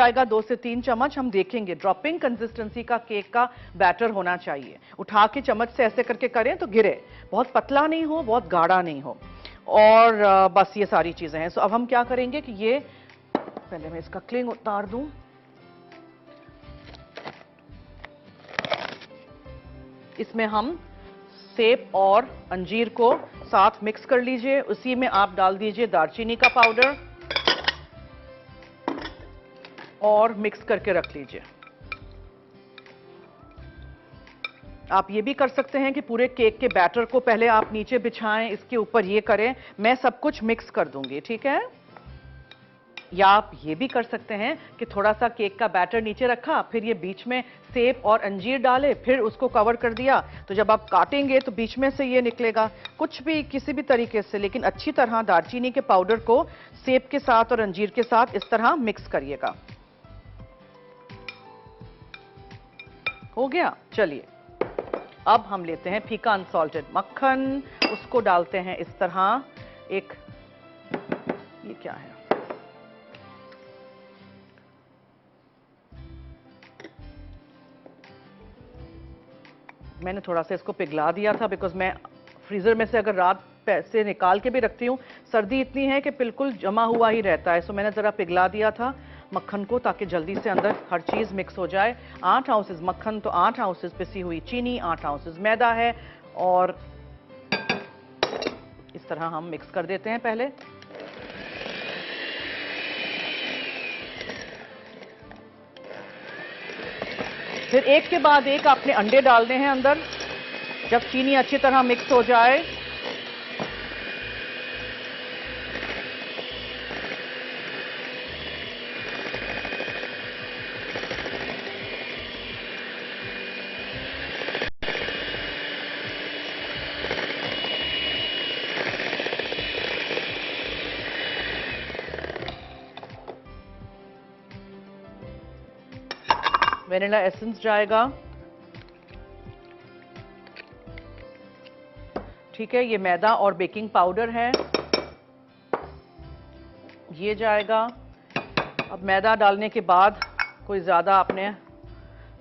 जाएगा 2 से 3 चम्मच। हम देखेंगे ड्रॉपिंग कंसिस्टेंसी का केक का बैटर होना चाहिए। उठा के चम्मच से ऐसे करके करें तो गिरे, बहुत पतला नहीं हो, बहुत गाढ़ा नहीं हो। और बस ये सारी चीजें हैं। सो अब हम क्या करेंगे कि ये पहले मैं इसका क्लिंग उतार दूं। इसमें हम सेब और अंजीर को साथ मिक्स कर लीजिए। उसी में आप डाल दीजिए दालचीनी का पाउडर और मिक्स करके रख लीजिए। आप ये भी कर सकते हैं कि पूरे केक के बैटर को पहले आप नीचे बिछाएं, इसके ऊपर ये करें। मैं सब कुछ मिक्स कर दूंगी, ठीक है। या आप ये भी कर सकते हैं कि थोड़ा सा केक का बैटर नीचे रखा, फिर ये बीच में सेब और अंजीर डाले, फिर उसको कवर कर दिया, तो जब आप काटेंगे तो बीच में से ये निकलेगा। कुछ भी, किसी भी तरीके से, लेकिन अच्छी तरह दालचीनी के पाउडर को सेब के साथ और अंजीर के साथ इस तरह मिक्स करिएगा। हो गया। चलिए अब हम लेते हैं फीका अनसॉल्टेड मक्खन, उसको डालते हैं इस तरह। एक ये क्या है, मैंने थोड़ा सा इसको पिघला दिया था, बिकॉज मैं फ्रीजर में से अगर रात से निकाल के भी रखती हूँ, सर्दी इतनी है कि बिल्कुल जमा हुआ ही रहता है। सो मैंने जरा पिघला दिया था मक्खन को, ताकि जल्दी से अंदर हर चीज मिक्स हो जाए। 8 आउंसेस मक्खन तो 8 आउंसेस पिसी हुई चीनी, 8 आउंसेस मैदा है, और इस तरह हम मिक्स कर देते हैं पहले। फिर एक के बाद एक आपने अंडे डालने हैं अंदर। जब चीनी अच्छी तरह मिक्स हो जाए, वेनिला एसेंस जाएगा, ठीक है। ये मैदा और बेकिंग पाउडर है, ये जाएगा। अब मैदा डालने के बाद कोई ज्यादा आपने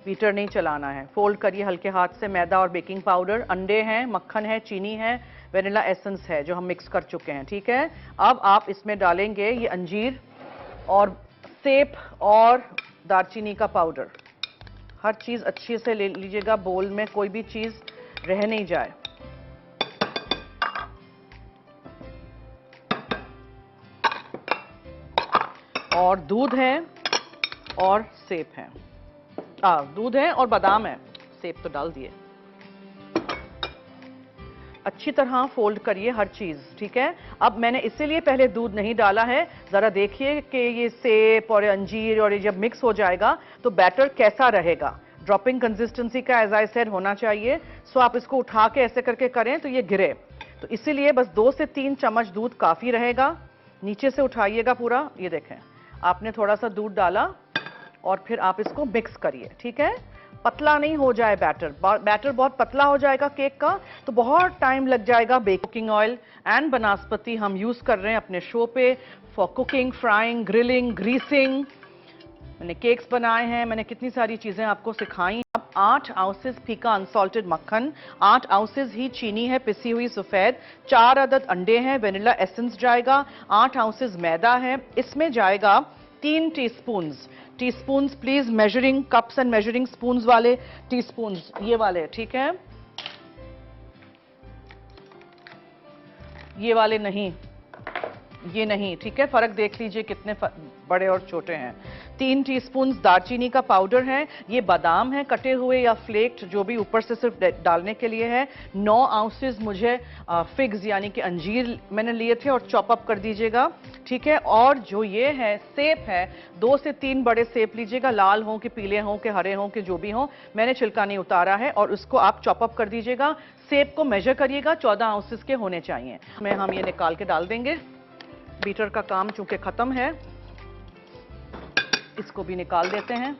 बीटर नहीं चलाना है। फोल्ड करिए हल्के हाथ से मैदा और बेकिंग पाउडर। अंडे हैं, मक्खन है, चीनी है, वेनिला एसेंस है जो हम मिक्स कर चुके हैं, ठीक है। अब आप इसमें डालेंगे ये अंजीर और सेब और दालचीनी का पाउडर। हर चीज अच्छे से ले लीजिएगा बोल में, कोई भी चीज रह नहीं जाए। और दूध है और सेब है, दूध है और बादाम है, सेब तो डाल दिए। अच्छी तरह फोल्ड करिए हर चीज, ठीक है। अब मैंने इसीलिए पहले दूध नहीं डाला है, जरा देखिए कि ये सेब और अंजीर और ये जब मिक्स हो जाएगा तो बैटर कैसा रहेगा। ड्रॉपिंग कंसिस्टेंसी का एज आई सेड होना चाहिए। सो आप इसको उठा के ऐसे करके करें तो ये गिरे, तो इसीलिए बस 2 से 3 चम्मच दूध काफी रहेगा। नीचे से उठाइएगा पूरा, ये देखें आपने थोड़ा सा दूध डाला और फिर आप इसको मिक्स करिए, ठीक है। पतला नहीं हो जाए बैटर, बैटर बहुत पतला हो जाएगा केक का तो बहुत टाइम लग जाएगा। बेकिंग ऑयल एंड बनास्पति हम यूज कर रहे हैं अपने शो पे for cooking, frying, grilling, greasing. मैंने केक्स बनाए हैं, मैंने कितनी सारी चीजें आपको सिखाई। अब 8 आउंसेस फीका अनसॉल्टेड मक्खन, 8 आउंसेस ही चीनी है पिसी हुई सफेद, 4 अदद अंडे हैं, वेनिला एसेंस जाएगा, 8 आउंसेस मैदा है, इसमें जाएगा 3 teaspoons please, measuring cups and measuring spoons वाले टीस्पून्स, ये वाले, ठीक है। ये वाले नहीं, ये नहीं, ठीक है। फर्क देख लीजिए कितने बड़े और छोटे हैं। 3 टीस्पून दालचीनी का पाउडर है, ये बादाम है कटे हुए या फ्लेक्ड, जो भी ऊपर से सिर्फ डालने के लिए है। 9 आउंसेस मुझे फिग्स यानी कि अंजीर मैंने लिए थे और चॉप अप कर दीजिएगा, ठीक है। और जो ये है सेब है, 2 से 3 बड़े सेब लीजिएगा, लाल हों कि पीले हों कि हरे हों कि जो भी हों, मैंने छिलका नहीं उतारा है, और उसको आप चॉप अप कर दीजिएगा। सेब को मेजर करिएगा, 14 आउंसेस के होने चाहिए। हम ये निकाल के डाल देंगे। बीटर का काम चूंकि खत्म है, इसको भी निकाल देते हैं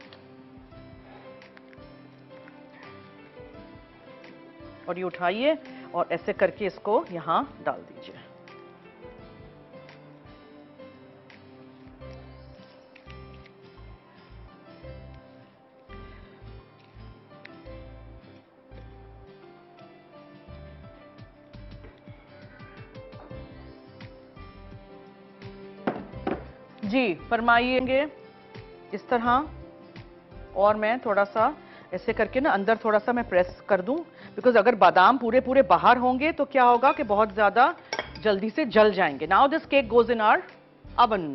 और ये उठाइए और ऐसे करके इसको यहां डाल दीजिए। जी फरमाइएंगे। इस तरह, और मैं थोड़ा सा ऐसे करके ना अंदर थोड़ा सा मैं प्रेस कर दूं, बिकॉज अगर बादाम पूरे पूरे बाहर होंगे तो क्या होगा कि बहुत ज्यादा जल्दी से जल जाएंगे। Now this cake goes in our oven.